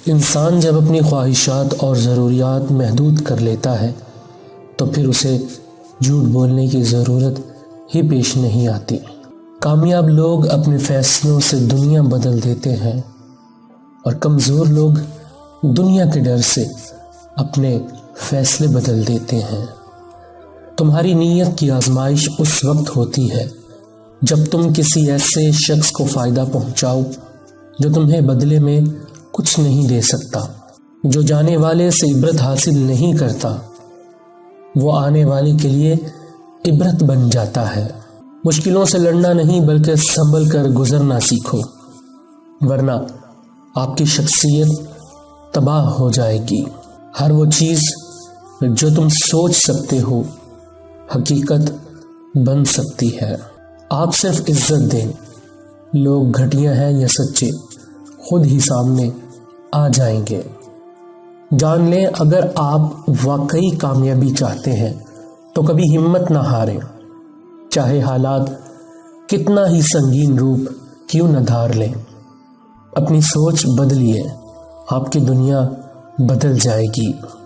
انسان جب اپنی خواہشات اور ضروریات محدود کر لیتا ہے تو پھر اسے جھوٹ بولنے کی ضرورت ہی پیش نہیں آتی۔ کامیاب لوگ اپنے فیصلوں سے دنیا بدل دیتے ہیں اور کمزور لوگ دنیا کے ڈر سے اپنے فیصلے بدل دیتے ہیں۔ تمہاری نیت کی آزمائش اس وقت ہوتی ہے جب تم کسی ایسے شخص کو فائدہ پہنچاؤ جو تمہیں بدلے میں کچھ نہیں دے سکتا۔ جو جانے والے سے عبرت حاصل نہیں کرتا وہ آنے والے کے لیے عبرت بن جاتا ہے۔ مشکلوں سے لڑنا نہیں بلکہ سنبھل کر گزرنا سیکھو، ورنہ آپ کی شخصیت تباہ ہو جائے گی۔ ہر وہ چیز جو تم سوچ سکتے ہو حقیقت بن سکتی ہے۔ آپ صرف عزت دیں، لوگ گھٹیا ہیں یا سچے خود ہی سامنے آ جائیں گے۔ جان لیں اگر آپ واقعی کامیابی چاہتے ہیں تو کبھی ہمت نہ ہاریں، چاہے حالات کتنا ہی سنگین روپ کیوں نہ دھار لیں۔ اپنی سوچ بدلیے، آپ کی دنیا بدل جائے گی۔